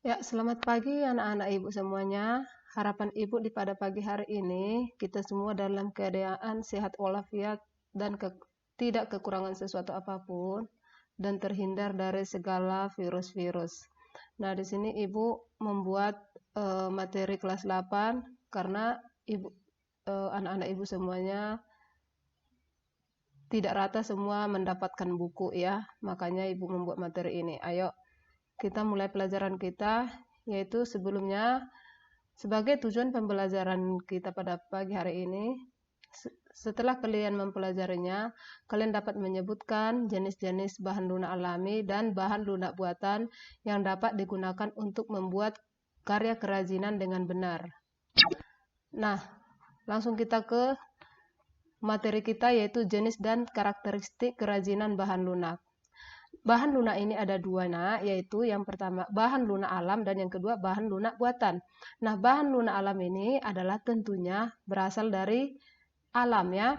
Ya, selamat pagi anak-anak ibu semuanya. Harapan ibu di pada pagi hari ini, kita semua dalam keadaan sehat walafiat dan tidak kekurangan sesuatu apapun dan terhindar dari segala virus-virus. Nah, di sini ibu membuat materi kelas 8 karena ibu anak-anak ibu semuanya tidak rata semua mendapatkan buku ya. Makanya ibu membuat materi ini. Ayo kita mulai pelajaran kita, yaitu sebelumnya sebagai tujuan pembelajaran kita pada pagi hari ini, setelah kalian mempelajarinya, kalian dapat menyebutkan jenis-jenis bahan lunak alami dan bahan lunak buatan yang dapat digunakan untuk membuat karya kerajinan dengan benar. Nah, langsung kita ke materi kita, yaitu jenis dan karakteristik kerajinan bahan lunak. Bahan lunak ini ada dua, yaitu yang pertama bahan lunak alam dan yang kedua bahan lunak buatan. Nah, bahan lunak alam ini adalah tentunya berasal dari alam ya.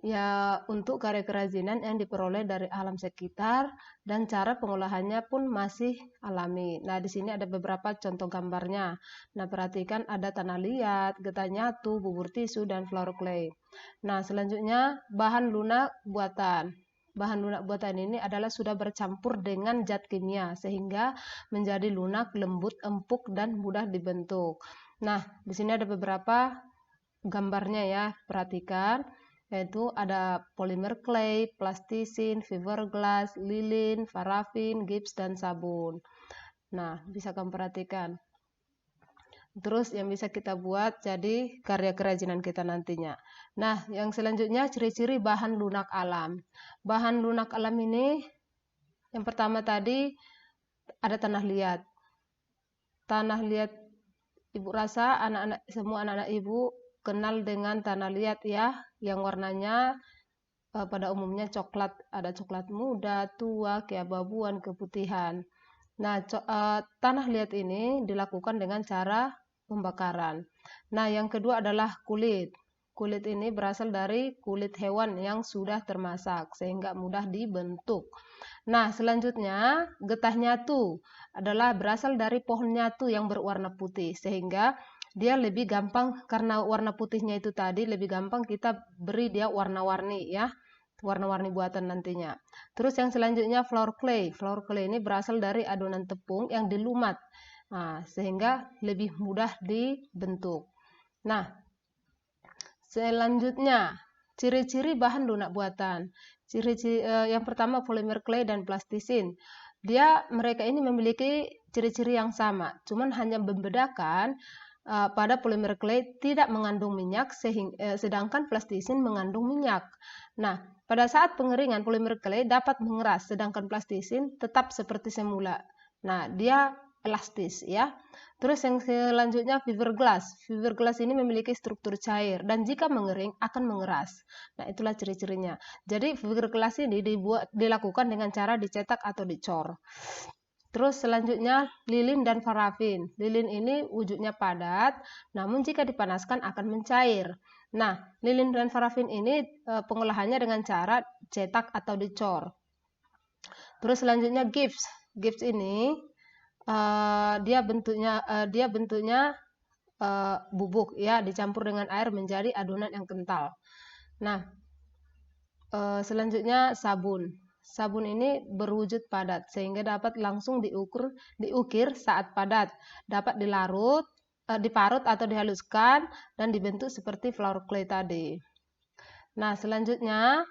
Ya, untuk karya kerajinan yang diperoleh dari alam sekitar dan cara pengolahannya pun masih alami. Nah, di sini ada beberapa contoh gambarnya. Nah, perhatikan ada tanah liat, getah nyatu, bubur tisu, dan floor clay. Nah, selanjutnya bahan lunak buatan. Bahan lunak buatan ini adalah sudah bercampur dengan zat kimia sehingga menjadi lunak, lembut, empuk, dan mudah dibentuk. Nah, di sini ada beberapa gambarnya ya, perhatikan. Yaitu ada polimer clay, plastisin, fiberglass, lilin, parafin, gips, dan sabun. Nah, bisa kamu perhatikan. Terus yang bisa kita buat jadi karya kerajinan kita nantinya. Nah, yang selanjutnya ciri-ciri bahan lunak alam. Bahan lunak alam ini yang pertama tadi ada tanah liat. Tanah liat, ibu rasa semua anak-anak ibu kenal dengan tanah liat ya, yang warnanya pada umumnya coklat, ada coklat muda, tua, keabu-abuan, keputihan. Nah, tanah liat ini dilakukan dengan cara pembakaran. Nah, yang kedua adalah kulit. Kulit ini berasal dari kulit hewan yang sudah termasak sehingga mudah dibentuk. Nah, selanjutnya getah nyatu adalah berasal dari pohon nyatu yang berwarna putih sehingga dia lebih gampang, karena warna putihnya itu tadi lebih gampang kita beri dia warna-warni ya, warna-warni buatan nantinya. Terus yang selanjutnya floor clay. Floor clay ini berasal dari adonan tepung yang dilumat, sehingga lebih mudah dibentuk. Nah, selanjutnya ciri-ciri bahan lunak buatan. Ciri-ciri yang pertama polimer clay dan plastisin. Mereka ini memiliki ciri-ciri yang sama, cuman hanya membedakan pada polimer clay tidak mengandung minyak, sedangkan plastisin mengandung minyak. Nah, pada saat pengeringan polimer clay dapat mengeras, sedangkan plastisin tetap seperti semula. Nah, dia elastis ya. Terus yang selanjutnya fiberglass. Fiberglass ini memiliki struktur cair dan jika mengering akan mengeras. Nah, itulah ciri-cirinya. Jadi fiberglass ini dilakukan dengan cara dicetak atau dicor. Terus selanjutnya lilin dan parafin. Lilin ini wujudnya padat, namun jika dipanaskan akan mencair. Nah, lilin dan parafin ini pengolahannya dengan cara cetak atau dicor. Terus selanjutnya gips. Gips ini dia bentuknya bubuk ya, dicampur dengan air menjadi adonan yang kental. Nah, selanjutnya sabun. Sabun ini berwujud padat sehingga dapat langsung diukir saat padat, dapat diparut atau dihaluskan dan dibentuk seperti floor clay tadi. Nah, selanjutnya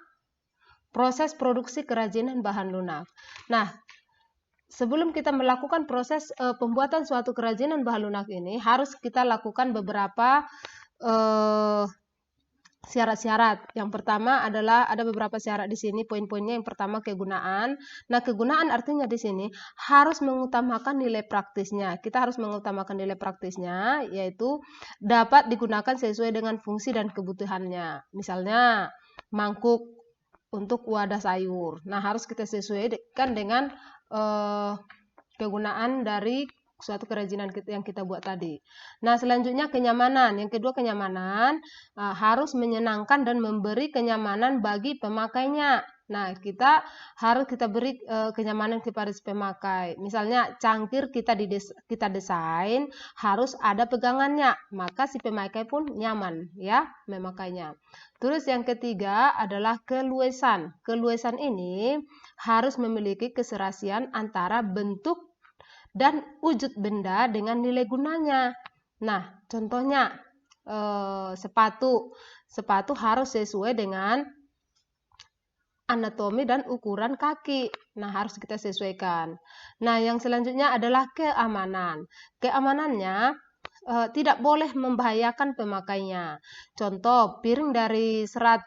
proses produksi kerajinan bahan lunak. Nah, sebelum kita melakukan proses pembuatan suatu kerajinan bahan lunak ini, harus kita lakukan beberapa syarat-syarat. Yang pertama adalah ada beberapa syarat di sini, poin-poinnya. Yang pertama kegunaan. Nah, kegunaan artinya di sini harus mengutamakan nilai praktisnya. Kita harus mengutamakan nilai praktisnya, yaitu dapat digunakan sesuai dengan fungsi dan kebutuhannya. Misalnya mangkuk untuk wadah sayur. Nah, harus kita sesuaikan dengan kegunaan dari suatu kerajinan yang kita buat tadi. Nah, selanjutnya kenyamanan. Yang kedua kenyamanan harus menyenangkan dan memberi kenyamanan bagi pemakainya. Nah, kita harus beri kenyamanan kepada si pemakai. Misalnya cangkir kita desain harus ada pegangannya, maka si pemakai pun nyaman ya memakainya. Terus yang ketiga adalah keluasan. Keluasan ini harus memiliki keserasian antara bentuk dan wujud benda dengan nilai gunanya. Nah, contohnya sepatu. Sepatu harus sesuai dengan anatomi dan ukuran kaki. Nah, harus kita sesuaikan. Nah, yang selanjutnya adalah keamanan. Keamanannya tidak boleh membahayakan pemakainya. Contoh, piring dari serat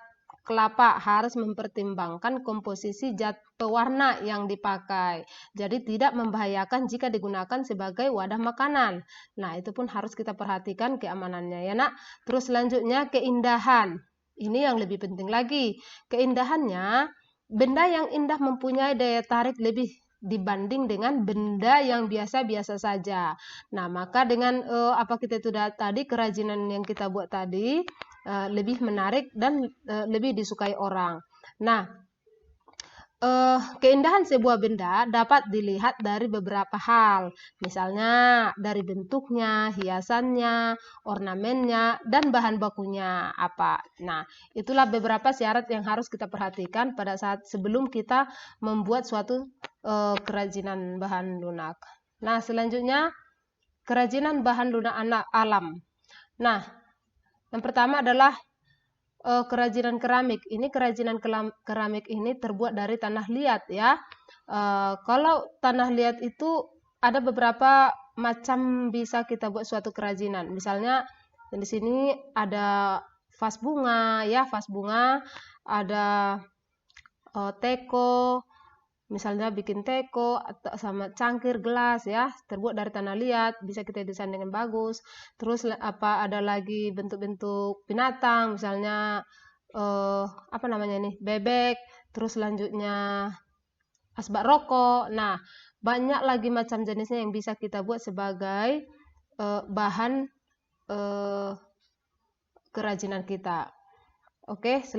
kelapa harus mempertimbangkan komposisi zat pewarna yang dipakai. Jadi tidak membahayakan jika digunakan sebagai wadah makanan. Nah, itu pun harus kita perhatikan keamanannya ya, Nak. Terus selanjutnya keindahan. Ini yang lebih penting lagi. Keindahannya, benda yang indah mempunyai daya tarik lebih dibanding dengan benda yang biasa-biasa saja. Nah, maka dengan apa kita itu tadi, kerajinan yang kita buat tadi lebih menarik dan lebih disukai orang. Nah, keindahan sebuah benda dapat dilihat dari beberapa hal, misalnya dari bentuknya, hiasannya, ornamennya, dan bahan bakunya apa. Nah, itulah beberapa syarat yang harus kita perhatikan pada saat sebelum kita membuat suatu kerajinan bahan lunak. Nah, selanjutnya kerajinan bahan lunak alam. Nah, yang pertama adalah kerajinan keramik. Ini kerajinan keramik ini terbuat dari tanah liat ya. Kalau tanah liat itu ada beberapa macam bisa kita buat suatu kerajinan. Misalnya di sini ada vas bunga ya, vas bunga, ada teko, misalnya bikin teko atau sama cangkir gelas ya, terbuat dari tanah liat, bisa kita desain dengan bagus. Terus ada lagi bentuk-bentuk binatang, misalnya apa namanya nih, bebek. Terus selanjutnya asbak rokok. Nah, banyak lagi macam jenisnya yang bisa kita buat sebagai bahan kerajinan kita. Oke.